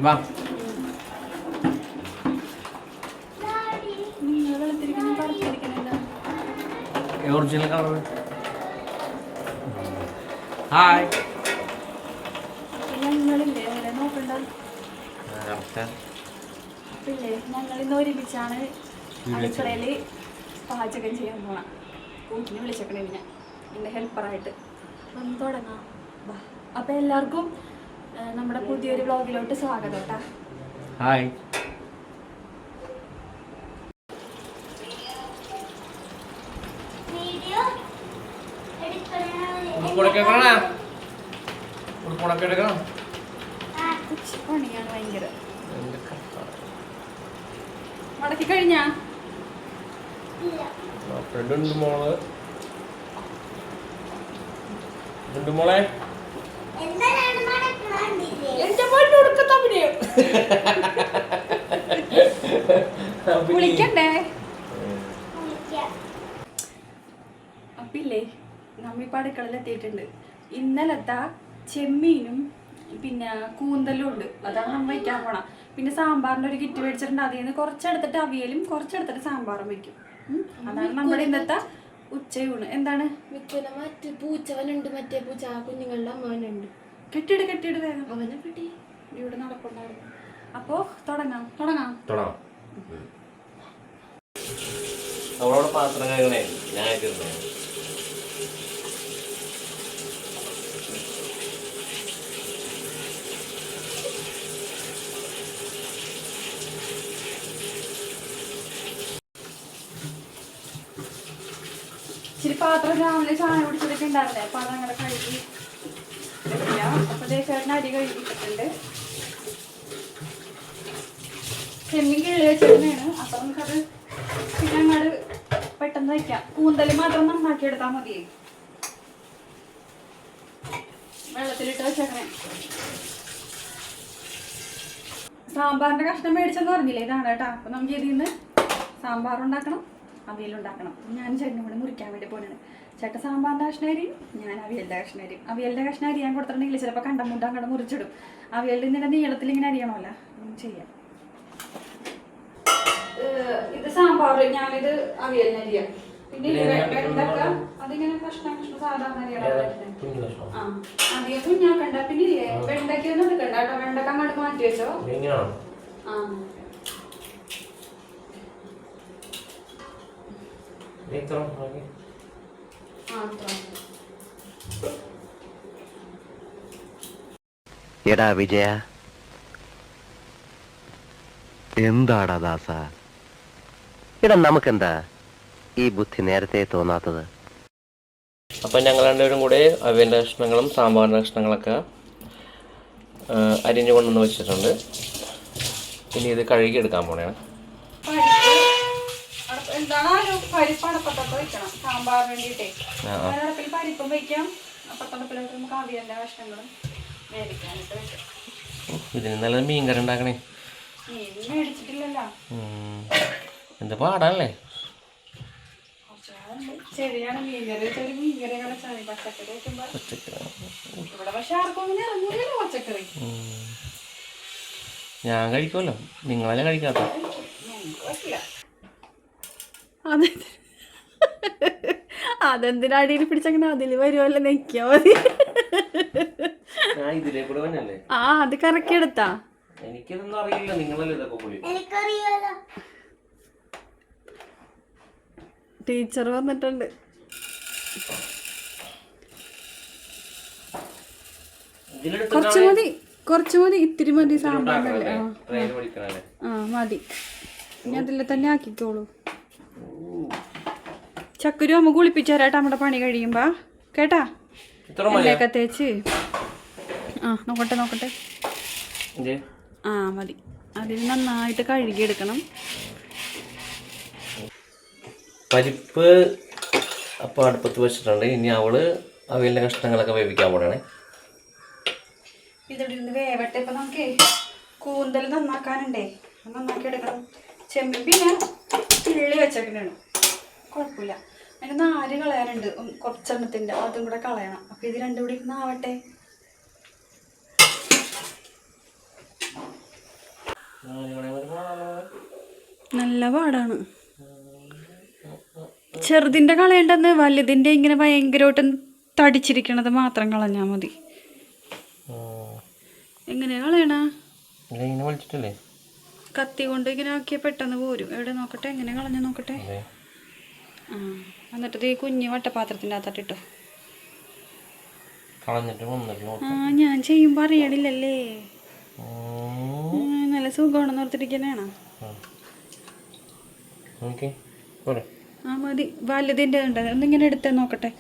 വാ original colour. Hi ഞങ്ങളില്ലേ നോക്കണ്ട പിന്നെ ഞങ്ങളിന്ന് ഒരുമിച്ചാണ് അടുക്കളയില് പാചകം ചെയ്യാൻ പോണം. കൂട്ടിന് വിളിച്ചേക്കണേ പിന്നെ എൻ്റെ ഹെൽപ്പറായിട്ട്. ഒന്ന് തുടങ്ങാം. അപ്പം എല്ലാവർക്കും നമ്മുടെ പുതിയൊരു വ്ളോഗിലോട്ട് സ്വാഗതം കേട്ടാ. ഹായ് പണിയാണ് ഭയങ്കര. മടക്കി കഴിഞ്ഞാ മോളെ കുളിക്കണ്ടേ? അപ്പില്ലേ നമ്മിപ്പോ അടുക്കളയിൽ എത്തിയിട്ടുണ്ട്. ഇന്നലത്തെ ചെമ്മീനും പിന്നെ കൂന്തലും ഉണ്ട്. അതാണ് നമ്മൾ വയ്ക്കാൻ പോണം. പിന്നെ സാമ്പാറിന്റെ ഒരു കിറ്റ് മേടിച്ചിട്ടുണ്ട്. അതിൽ നിന്ന് കുറച്ചെടുത്തിട്ട് അവിയലും കുറച്ചെടുത്തിട്ട് സാമ്പാറും വയ്ക്കും. അതാണ് നമ്മുടെ ഇന്നത്തെ ഉച്ചയൂണ്. എന്താണ് മറ്റേ പൂച്ചവനുണ്ട്, മറ്റേ പൂച്ച കുഞ്ഞുങ്ങളുടെ അമ്മവനുണ്ട്. കെട്ടിട് വേഗം. അവനെ കിട്ടി ഇവിടെ നടപ്പുണ്ടായിരുന്നു. അപ്പോ തുടങ്ങാം. അവളോട് പാത്രം കഴിക്കണേ. ഞാൻ ഇച്ചിരി പാത്രം രാവിലെ ചായ കുടിച്ചതൊക്കെ ഉണ്ടാവില്ലേ? അപ്പൊ അതങ്ങനെ കഴുകി വെക്കാം. അപ്പൊ ചേട്ടൻ അരി കഴുകിയിട്ടുണ്ട്. ചെമ്മീൻ കിള്ളി വെച്ചിരുന്നതാണ്. അപ്പൊ നമുക്കത് പിന്നെ അങ്ങോട്ട് പെട്ടെന്ന് വയ്ക്കാം. കൂന്തൽ മാത്രം നന്നാക്കി എടുത്താൽ മതി. വെള്ളത്തിലിട്ട് വെച്ചേക്കണേ. സാമ്പാറിന്റെ കഷ്ണം മേടിച്ചെന്ന് പറഞ്ഞില്ലേ? ഇതാണ് കേട്ടോ. അപ്പൊ നമുക്ക് ഇതിൽ നിന്ന് സാമ്പാറുണ്ടാക്കണം, അവിയലുണ്ടാക്കണം. ഞാൻ ചേട്ടനും കൂടെ മുറിക്കാൻ വേണ്ടി പോണത്. ചേട്ടൻ സാമ്പാറിന്റെ കഷ്ണരിയും ഞാൻ അവിയലിന്റെ കഷ്ണരിയും. അവിയലിന്റെ കഷ്ണം അരിയാൻ കൊടുത്തിട്ടുണ്ടെങ്കിൽ ചിലപ്പോൾ കണ്ടമുണ്ട അങ്ങോട്ട് മുറിച്ചിടും. അവിയലിൽ ഇങ്ങനെ നീളത്തിൽ ഇങ്ങനെ അരിയണമല്ലോ. ചെയ്യാം. ഇത് സാമ്പാർ, ഞാനിത് അവിയലിന് അരിയാം. പിന്നെ വെണ്ടക്ക അതിങ്ങനെ കഷ്ണം സാധാരണ അരിയാണ്. അധികം കുഞ്ഞാക്കണ്ട. പിന്നെ ഇല്ലേ വെണ്ടയ്ക്കൊന്നും എടുക്കണ്ട കേട്ടോ. വെണ്ടക്ക അങ്ങോട്ട് മാറ്റി വെച്ചോ. എടാ വിജയ, എന്താടാ ദാസ, എടാ നമുക്കെന്താ ഈ ബുദ്ധി നേരത്തെ തോന്നാത്തത്? അപ്പം ഞങ്ങൾ രണ്ടുപേരും കൂടെ അവിയലിൻ്റെ കഷ്ണങ്ങളും സാമ്പാറിൻ്റെ കഷ്ണങ്ങളൊക്കെ അരിഞ്ഞു കൊണ്ടുവന്ന് വെച്ചിട്ടുണ്ട്. ഇനി ഇത് കഴുകിയെടുക്കാൻ പോണേ. പരിപ്പടപ്പത്തൊക്കെ വെക്കണം സാമ്പാറിന് വേണ്ടിയിട്ടേ. അടുപ്പിൽ പരിപ്പും വെക്കാം. അപ്പത്തടപ്പിലോട്ട് നമുക്ക് അവിയലിന്റെ കഷ്ണങ്ങളും വേവിക്കാനായിട്ട് വെക്കാം. ഇതിന് നല്ല മീൻ കറി ഉണ്ടാക്കണേ. മീൻ മേടിച്ചിട്ടില്ലല്ലോ. എന്താ പാടാണല്ലേ? ശരിയാണ്. മീൻകറി വെച്ചാൽ മീൻകറി കളച്ചാൽ പച്ചക്കറി വെക്കുമ്പോ ഇവിടെ പക്ഷെ ആർക്കും അങ്ങനെ ഇറങ്ങൂലല്ലോ പച്ചക്കറി. ഞാൻ കഴിക്കുമല്ലോ, നിങ്ങളല്ലേ കഴിക്കാത്ത? അതെന്തിനാ അടിയിൽ പിടിച്ചങ്ങനെ അതിൽ വരുമല്ലോ, നെക്കിയാ മതി. അത് കറക്കി എടുത്താ. എനിക്കിതൊന്നും അറിയില്ല, നിങ്ങളല്ലേ ഇതൊക്കെ. ടീച്ചർ വന്നിട്ടുണ്ട്. കുറച്ച് മതി, ഇത്തിരി മതി സാമ്പാറിനല്ലേ. മതി. ഇനി അതിൽ തന്നെ ആക്കിക്കോളൂ. ചക്കുരു അമ്മ കുളിപ്പിച്ചു തരാട്ടാ നമ്മുടെ പണി കഴിയുമ്പോ കേട്ടാ. എണ്ണയൊക്കെ തേച്ച് നോക്കട്ടെ. മതി. അതിൽ നന്നായിട്ട് കഴുകിയെടുക്കണം. പരിപ്പ് അപ്പം അടുപ്പത്ത് വെച്ചിട്ടുണ്ട്. ഇനി അവള് അവിയലിന്റെ കഷ്ണങ്ങളൊക്കെ വേവിക്കാൻ പോണേ. ഇതിൽ നിന്ന് വേവട്ടെ. ഇപ്പൊ നമുക്ക് കൂന്തൽ നന്നാക്കാനുണ്ടേ, നന്നാക്കി എടുക്കണം. ചെമ്മീൻ പിന്നെ കിള്ളി വെച്ചേക്കണാണ്, കുഴപ്പമില്ല. അതിന് നാര് കളയാനുണ്ട് കുറച്ചെണ്ണത്തിൻ്റെ, അതും കൂടെ കളയണം. അപ്പം ഇത് രണ്ടും കൂടി ഇരുന്നാവട്ടെ. നല്ല പാടാണ്. ചെറുതിൻ്റെ കളയേണ്ടെന്ന്, വലുതിൻ്റെ ഇങ്ങനെ ഭയങ്കരമായിട്ട് തടിച്ചിരിക്കണത് മാത്രം കളഞ്ഞാൽ മതി. എങ്ങനെയാ കളയണ? കത്തി കൊണ്ട് ഇങ്ങനെ ആക്കിയാൽ പെട്ടെന്ന് പോരും. എവിടെ നോക്കട്ടെ, എങ്ങനെ കളഞ്ഞ നോക്കട്ടെ. ആ, എന്നിട്ട് ഈ കുഞ്ഞ് വട്ടപാത്രത്തിൻ്റെ അകത്തോട്ടിട്ടോ. ആ, ഞാൻ ചെയ്യുമ്പോൾ അറിയണില്ലല്ലേ. നല്ല സുഖമാണെന്ന് ഓർത്തിരിക്കണേണോ? ആ മതി. വലുതിൻ്റെ ഉണ്ട്, ഒന്നിങ്ങനെ എടുത്തേ നോക്കട്ടെ,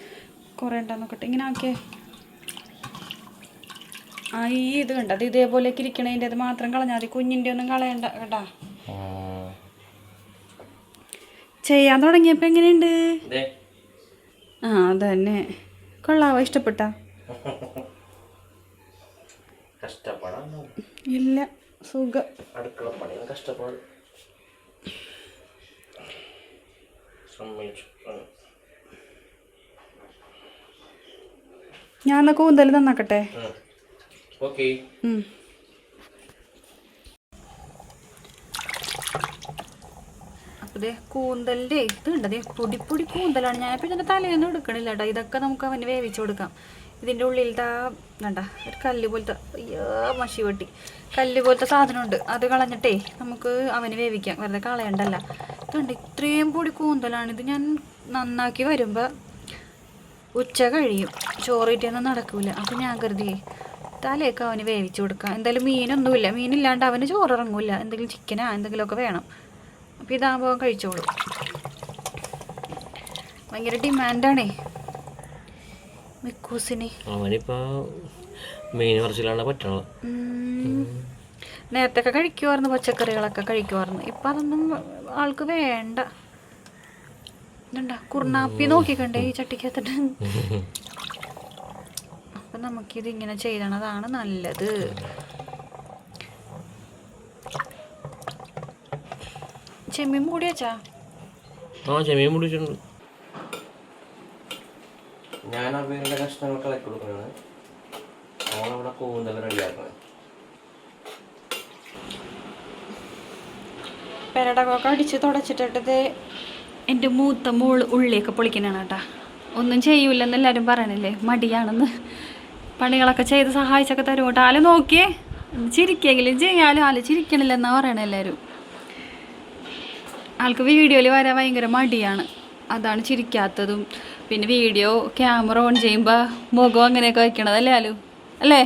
കുറേ ഉണ്ടാ നോക്കട്ടെ. ഇങ്ങനെ ആക്കിയേ. ആ, ഈ ഇത് കണ്ട, അത് ഇതേപോലെയൊക്കെ ഇരിക്കണതിൻ്റെ അത് മാത്രം കളഞ്ഞാൽ മതി. കുഞ്ഞിൻ്റെ ഒന്നും കളയണ്ട കേട്ടാ. ചെയ്യാൻ തുടങ്ങിയപ്പോൾ എങ്ങനെയുണ്ട്? ആ, അതന്നെ. കൊള്ളാവോ? ഇഷ്ടപ്പെട്ടാ? ഇല്ല, സുഖം. ഞാൻ എന്നാ കൂന്തൽ നന്നാക്കട്ടെ. അപ്പതേ കൂന്തലിൻ്റെ ഇത് ഉണ്ടതേ, പൊടി കൂന്തലാണ്. ഞാനിപ്പോൾ ഇതിൻ്റെ തലേന്നും എടുക്കണില്ല കേട്ടോ. ഇതൊക്കെ നമുക്ക് അവന് വേവിച്ച് കൊടുക്കാം. ഇതിൻ്റെ ഉള്ളിലത്തെ വേണ്ട ഒരു കല്ല് പോലത്തെ, അയ്യോ മഷി വെട്ടി കല്ല് പോലത്തെ സാധനമുണ്ട്. അത് കളഞ്ഞിട്ടേ നമുക്ക് അവന് വേവിക്കാം, വെറുതെ കളയണ്ടല്ല. ഇതുണ്ട്, ഇത്രയും പൊടി കൂന്തലാണ്. ഇത് ഞാൻ നന്നാക്കി വരുമ്പോൾ ഉച്ച കഴിയും, ചോറ് കിട്ടിയൊന്നും നടക്കൂല. അപ്പം ഞാൻ കരുതിയേ തലേക്ക് അവന് വേവിച്ച് കൊടുക്കാം. എന്തായാലും മീനൊന്നുമില്ല, മീനില്ലാണ്ട് അവന് ചോറിറങ്ങൂല. എന്തെങ്കിലും ചിക്കനാ എന്തെങ്കിലുമൊക്കെ വേണം. അപ്പം ഇതാകുമ്പോൾ കഴിച്ചോളൂ. ഭയങ്കര ഡിമാൻഡാണേ മിക്കൂസിന്. നേരത്തെ ഒക്കെ കഴിക്കുമായിരുന്നു, പച്ചക്കറികളൊക്കെ കഴിക്കുമായിരുന്നു. ഇപ്പം അതൊന്നും ആൾക്ക് വേണ്ട. ഇതുണ്ടാ കുർണാപ്പി നോക്കിക്കണ്ടേ ഈ ചട്ടിക്കകത്തിട്ട്. അപ്പം നമുക്കിതിങ്ങനെ ചെയ്യണതാണ് നല്ലത്. ചെമ്മീൻ മൂടി വെച്ചാ? ചെമ്മീൻ മൂടി വെച്ചിട്ടുണ്ട്. ഞാൻ അവരുടെ കഷ്ണങ്ങൾ കളക്കി കൊടുക്കുന്നതാണ്. അവളവിടെ കൂന്തൽ റെഡിയാക്കുന്നത്. പെരടകൊക്കെ അടിച്ച് തുടച്ചിട്ടിട്ടത് എൻ്റെ മൂത്ത മോള് ഉള്ളിയൊക്കെ പൊളിക്കണാണ് കേട്ടാ. ഒന്നും ചെയ്യൂലെന്ന് എല്ലാവരും പറയണില്ലേ, മടിയാണെന്ന്. പണികളൊക്കെ ചെയ്ത് സഹായിച്ചൊക്കെ തരും കേട്ടോ. ആല് നോക്കിയേ, ചിരിക്കെങ്കിലും ചെയ്യാലും ആല് ചിരിക്കണില്ലെന്നാണ് പറയണത് എല്ലാവരും. ആൾക്ക് വീഡിയോയിൽ വരാൻ ഭയങ്കര മടിയാണ്, അതാണ് ചിരിക്കാത്തതും. പിന്നെ വീഡിയോ ക്യാമറ ഓൺ ചെയ്യുമ്പോൾ മുഖം അങ്ങനെയൊക്കെ വയ്ക്കണതല്ലേ ആലു, അല്ലേ?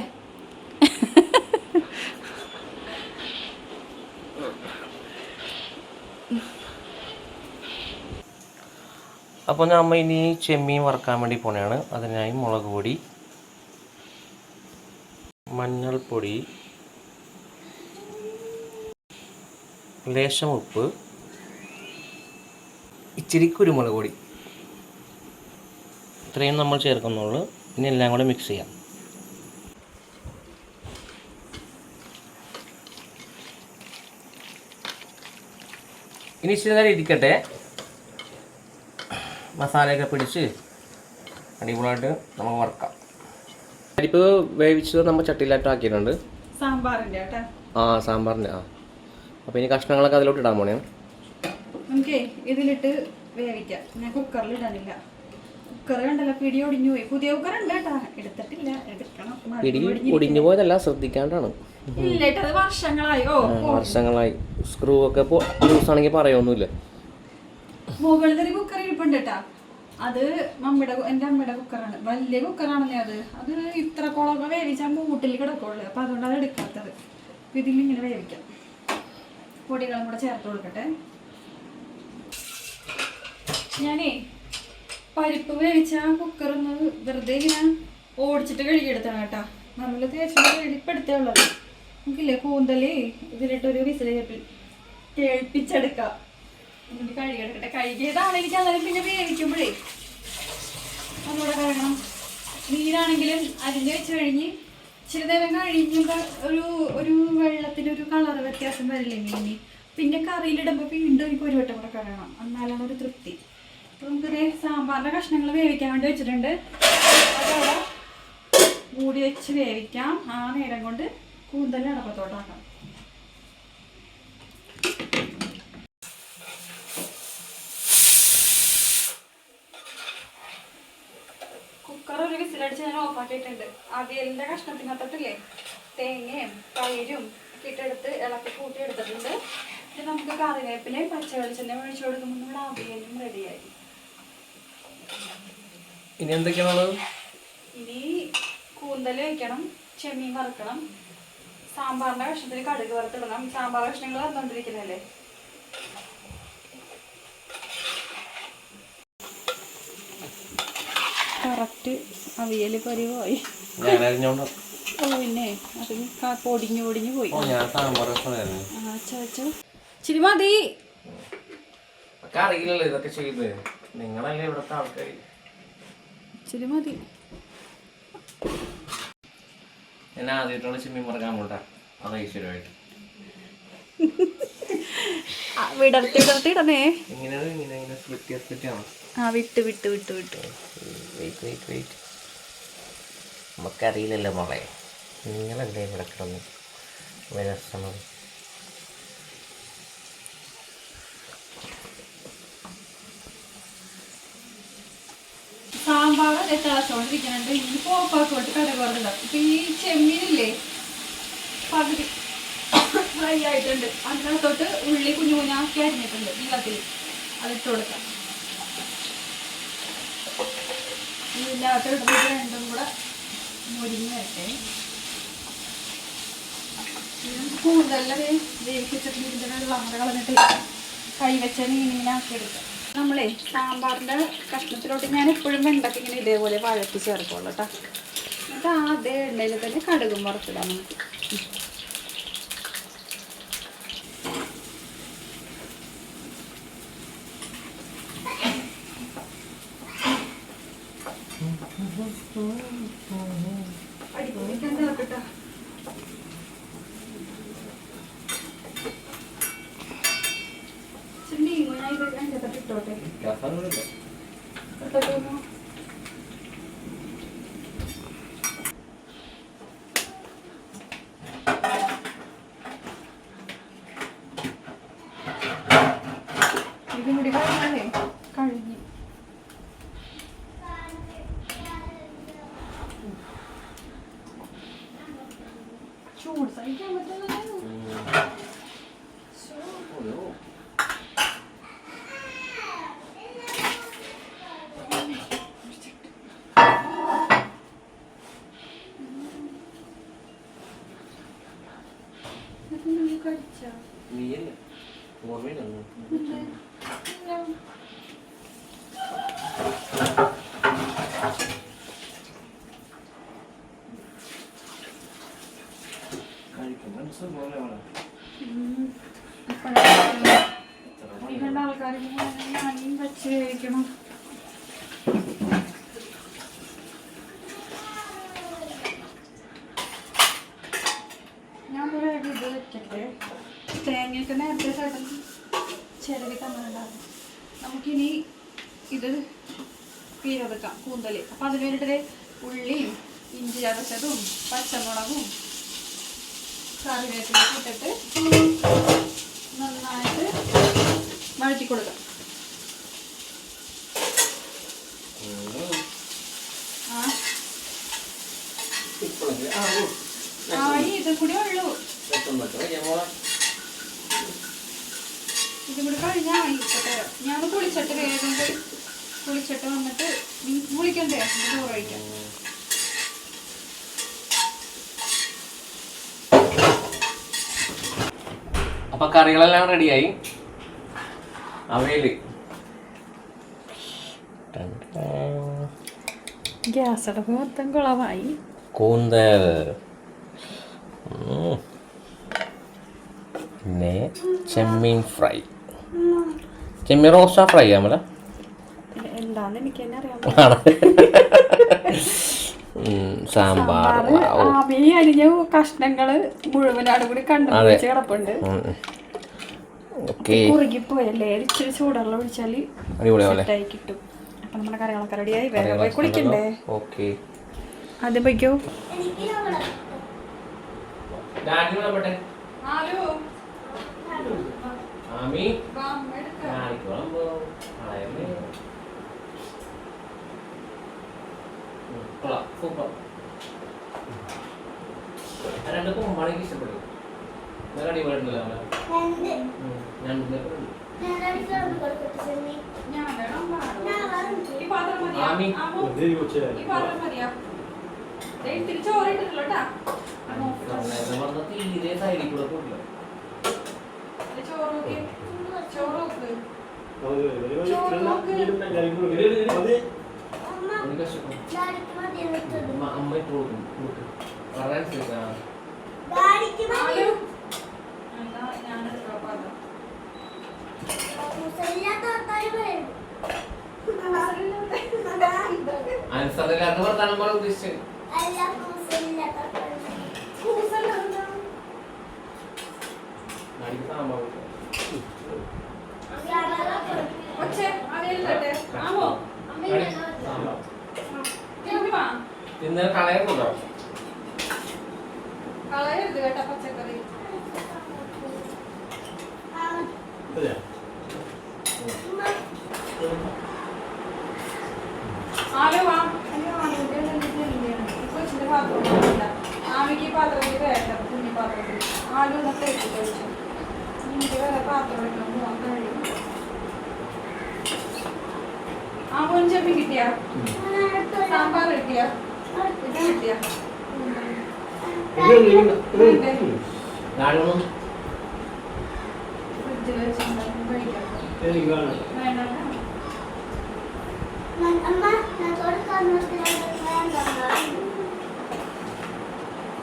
അപ്പോൾ നമ്മൾ ഇനി ചെമ്മീൻ വറുക്കാൻ വേണ്ടി പോണെയാണ്. അതിനായി മുളക് പൊടി, മഞ്ഞൾപ്പൊടി, ലേശം ഉപ്പ്, ഇച്ചിരി കുരുമുളക് പൊടി, ഇത്രയും നമ്മൾ ചേർക്കുന്നുള്ളൂ. ഇനി എല്ലാം കൂടെ മിക്സ് ചെയ്യാം. ഇനി ഇച്ചിരി നേരം ഇരിക്കട്ടെ, മസാലയൊക്കെ പിടിച്ച് അടിപൊളിയായിട്ട് നമുക്ക് വറുക്കാം. പരിപ്പ് വേവിച്ചത് നമ്മൾ ചട്ടിയിലായിട്ട് ആക്കിയിട്ടുണ്ട്. സാമ്പാറിൻ്റെ സാമ്പാറിൻ്റെ. അപ്പോൾ ഇനി കഷ്ണങ്ങളൊക്കെ അതിലോട്ട് ഇടാൻ പോണേ. നമുക്കേ ഇതിലിട്ട് വേവിക്കാം. ഞാൻ കുക്കറിൽ ഇടാനില്ല. കുക്കർ കണ്ടല്ലോ, പിടി ഒടിഞ്ഞു പോയി. പുതിയ കുക്കർ ഉണ്ട് കേട്ടാ, എടുത്തിട്ടില്ല, എടുക്കണം. പിടി ഒടിഞ്ഞു പോയതല്ല, ശ്രദ്ധിക്കാണ്ടാണ്. ഇല്ല അത് വർഷങ്ങളായി. വർഷങ്ങളായി. സ്ക്രൂ ഒക്കെ ലൂസ് ആണെങ്കിൽ പറയൊന്നുമില്ല. മുകളിലൊരു കുക്കർ ഇരിപ്പുണ്ട് കേട്ടാ. അത് എൻ്റെ അമ്മയുടെ കുക്കറാണ്, വലിയ കുക്കറാണല്ലേ അത്. അത് ഇത്ര കുളമൊക്കെ വേവിച്ചാൽ മൂട്ടിൽ കിടക്കുള്ളൂ. അപ്പം അതുകൊണ്ട് അത് എടുക്കാത്തത്. അപ്പം ഇതിലിങ്ങനെ വേവിക്കാം. പൊടികളും കൂടെ ചേർത്ത് കൊടുക്കട്ടെ. ഞാനേ പരിപ്പ് വേവിച്ച കുക്കറൊന്ന് വെറുതെ ഇങ്ങനെ ഓടിച്ചിട്ട് കഴുകിയെടുത്താണ് കേട്ടാ. നമ്മൾ തേച്ചിട്ട് വെളിപ്പെടുത്തേ ഉള്ളത്. നമുക്കില്ലേ കൂന്തല് ഇതിലിട്ടൊരു വിസിൽ കേൾപ്പിച്ചെടുക്കാം. എന്നിട്ട് കഴുകിയെടുക്കട്ടെ. കഴുകിയതാണ് എനിക്ക് അങ്ങനെ. പിന്നെ വേവിക്കുമ്പോഴേ ഒന്നുകൂടെ കഴുകണം. മീനാണെങ്കിലും അരിഞ്ഞ് വെച്ച് കഴിഞ്ഞ് ഇച്ചിരി നേരം കഴിഞ്ഞുമ്പോൾ ഒരു വെള്ളത്തിനൊരു കളർ വ്യത്യാസം വരില്ലേ മീനിന്. പിന്നെ കറിയിലിടുമ്പോൾ വീണ്ടും എനിക്ക് ഒരു വട്ടം കൂടെ കഴുകണം, എന്നാലാണ് ഒരു തൃപ്തി. അപ്പോൾ നമുക്കിത് സാമ്പാറിൻ്റെ കഷ്ണങ്ങൾ വേവിക്കാൻ വേണ്ടി വെച്ചിട്ടുണ്ട്. അതവിടെ മൂടി വെച്ച് വേവിക്കാം. ആ നേരം കൊണ്ട് കൂന്തൽ അടപ്പത്തോട്ടാക്കാം. ഒരു വിസിലടിച്ച് ഞാൻ ഓഫാക്കിയിട്ടുണ്ട്. അവിയലിൻ്റെ കഷ്ണത്തിനകത്തോട്ടില്ലേ തേങ്ങയും തൈരും ഒക്കെ ഇട്ടെടുത്ത് ഇളക്കി കൂട്ടി എടുത്തിട്ടുണ്ട്. ഇത് നമുക്ക് കറിവേപ്പിലയും പച്ചവെളിച്ചെണ്ണ ഒഴിച്ചു കൊടുക്കുമ്പോൾ നമ്മുടെ അവിയലും റെഡിയായി. ഇനി എന്തൊക്കെയാണുള്ളത്? ഇനി കൂന്തൽ വയ്ക്കണം, ചെമ്മീൻ വറുക്കണം, സാമ്പാറിൻ്റെ കഷ്ണത്തിൽ കടുക് വറുത്തിടണം. സാമ്പാർ കഷ്ണങ്ങൾ വന്നുകൊണ്ടിരിക്കുന്നതല്ലേ. കറക്റ്റ് അവിയൽ പരിവായി. പിന്നെ അത് പൊടിഞ്ഞു പോയി. ഇച്ചിരി മതി. അറിയില്ലല്ലോ ഇതൊക്കെ ചെയ്ത്. നിങ്ങളല്ലേ ഇവിടുത്തെ ആൾക്കാർ. ഇച്ചിരി മതി. ഞാൻ ആദ്യമായിട്ടാണ് ചെമ്മീൻ മറക്കാൻ പോട്ടെ. അത് ഐശ്വര്യമായിട്ട് വിടർത്തിടണേ. ഇങ്ങനെ സ്പ്ലിറ്റാണ്. ആ വിട്ട് നമുക്കറിയില്ലല്ലോ മോളെ, നിങ്ങളല്ലേ ഇവിടെ കിടന്ന് വിലസണം. സാമ്പാർ തിളച്ചോണ്ടിരിക്കുന്നുണ്ട്. ഇനി പോപ്പാക്കോട്ട് കടുക് വറുത്തിടാം. ഇപ്പൊ ഈ ചെമ്മീനില്ലേ പകുതി ഫ്രൈ ആയിട്ടുണ്ട്. അതിനകത്തോട്ട് ഉള്ളി കുഞ്ഞു കുഞ്ഞാക്കി അരിഞ്ഞിട്ടുണ്ട് നീളത്തിൽ. അതിട്ട് കൊടുക്കാം. ഇതിനകത്ത് ഇടുന്നത് രണ്ടും കൂടെ മുരിഞ്ഞ് വരട്ടെ. കൂടുതൽ വേവിച്ചിട്ട് വെള്ളം കളഞ്ഞിട്ട് കൈവച്ച മീനിനാക്കി എടുക്കാം. നമ്മളെ സാമ്പാറിൻ്റെ കഷ്ണത്തിലോട്ട് ഞാൻ എപ്പോഴും വെണ്ടയ്ക്ക് ഇങ്ങനെ ഇതേപോലെ വഴറ്റി ചേർക്കുള്ളൂ കേട്ടോ. എന്നിട്ട് അതേ എണ്ണയിൽ തന്നെ കടുകും വറുത്തിടാം നമുക്ക്. ഇതും കൂടി കഴിഞ്ഞാലേ കഴിഞ്ഞു. ചൂട് സഹിക്കാൻ പറ്റുന്ന ആൾക്കാർ ഞാനും വെച്ച് കഴിക്കണം. ഞാൻ ഇത് വെക്കട്ടെ. തേങ്ങയൊക്കെ നേരത്തെ ചേട്ടൻ ചിലവി തന്നിട്ടുണ്ടാകും. നമുക്കിനി ഇത് പിരിവെക്കാം കൂന്തൽ. അപ്പം അതിന് വേണ്ടിയിട്ട് ഉള്ളിയും ഇഞ്ചി ചതച്ചതും പച്ചമുളകും കറിവേപ്പിലൊക്കെ ഇട്ടിട്ട് നന്നായിട്ട് വഴറ്റി കൊടുക്കാം. ഇതും കൂടി ഉള്ളൂ. ഇതും കൂടി കഴിഞ്ഞാൽ ഞാൻ കുളിച്ചിട്ട് വേഗം പോയി കുളിച്ചിട്ട് വന്നിട്ട് കുളിക്കണ്ടേ ചോറ് കഴിക്കാം. അപ്പൊ കറികളെല്ലാം റെഡിയായി. അവയില് ഗ്യാസ് അടപ്പ് മൊത്തം കുളമായി. കൂന്തൽ, പിന്നെ ചെമ്മീൻ ഫ്രൈ. ചെമ്മീൻ റോസ്റ്റാ ഫ്രൈ ആമല എന്താന്ന് എനിക്ക് തന്നെ അറിയാം. സാമ്പാർ അരിഞ്ഞ കഷ്ണങ്ങള് മുഴുവനാട് കൂടി കണ്ടുപിടിച്ച് കിടപ്പുണ്ട്. കുറുകിപ്പോയല്ലേ, ഇച്ചിരി ചൂടുള്ള ഒഴിച്ചാല് സെറ്റായി കിട്ടും. അപ്പൊ നമ്മുടെ കറികളൊക്കെ റെഡിയായി. വേറെ പോയി കുളിക്കണ്ടേ? അത് പോയിക്കോ. സൂപ്പർ. രണ്ട് കുമ്പാണ് എനിക്ക് ഇഷ്ടപ്പെട്ടു. ഞാൻ അടിപൊളിയായിട്ടുണ്ടല്ലോ അവനെ. ഞാൻ ആമി ചോറിട്ടിട്ടുള്ളൂട്ടാ പറഞ്ഞ തീരെ സൈഡിൽ കൂടെ പോയില്ല. ചോറ് ചോറ് അമ്മ ഇട്ട് കൊടുക്കും പറയാൻ അനുസരണയില്ലാത്ത വർത്താനം പോലെ ഉദ്ദേശിച്ചത്. ഇന്നലെ കളയുന്നുണ്ടോ? കളയരുത് കേട്ടോ പച്ചക്കറി. ആലുവാ കൊച്ചിന്റെ പാത്രം ആമിക്ക് പാത്രത്തിൽ വേണ്ട കുഞ്ഞി പാത്രത്തിൽ ആലു എന്നൊക്കെ ഇട്ട് കഴിച്ചു. എനിക്ക് വേറെ പാത്രം എടുക്കണം പോകാൻ കഴിയും. ആ മുൻചെമ്മി കിട്ടിയ സാമ്പാർ കിട്ടിയ ഇത് കിട്ടിയ ഫ്രിഡ്ജിൽ വെച്ചിട്ടുണ്ടാകും കഴിക്കാം. വേണ്ട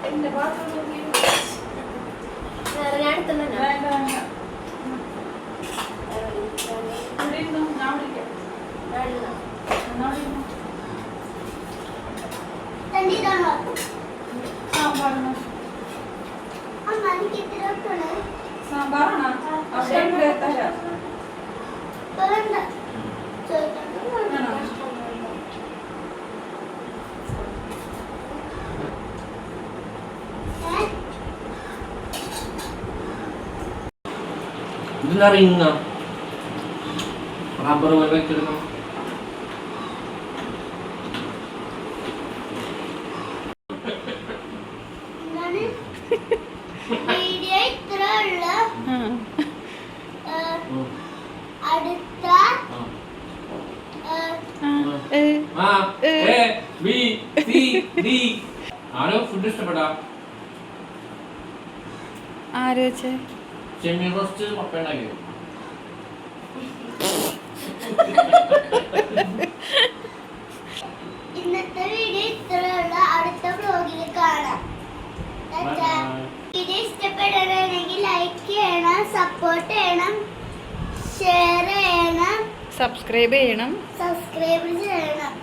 എന്റെ പാത്രം ഞാൻ എടുത്തന്നെ വേണ്ട വേണ്ട ഇവിടെ ഇരുന്നു ഞാൻ വിളിക്കാം. സാമ്പാറാണോ? സാമ്പാറാണോ? അവിടെ ഇവിടെ തരാം. ആണോ? ഇതിലറിയുന്ന റബ്ബർ പോലെ വെച്ചെടുക്കണം. ആരോ ഫുഡ് ഇഷ്ടപ്പെടാ? ആര് വെച്ചേ? ചെമ്മീൻ റോസ്റ്റ് പപ്പ ഉണ്ടാക്കിയോ? ഇന്നത്തെ വീഡിയോ ഇത്രയുള്ള. അടുത്ത വ്ലോഗിൽ കാണാം. വീഡിയോ ഇഷ്ടപ്പെടണമെങ്കിൽ ലൈക്ക് ചെയ്യണം, സപ്പോർട്ട് ചെയ്യണം, ഷെയർ ചെയ്യണം, സബ്സ്ക്രൈബ് ചെയ്യണം. സബ്സ്ക്രൈബ് ചെയ്യണം.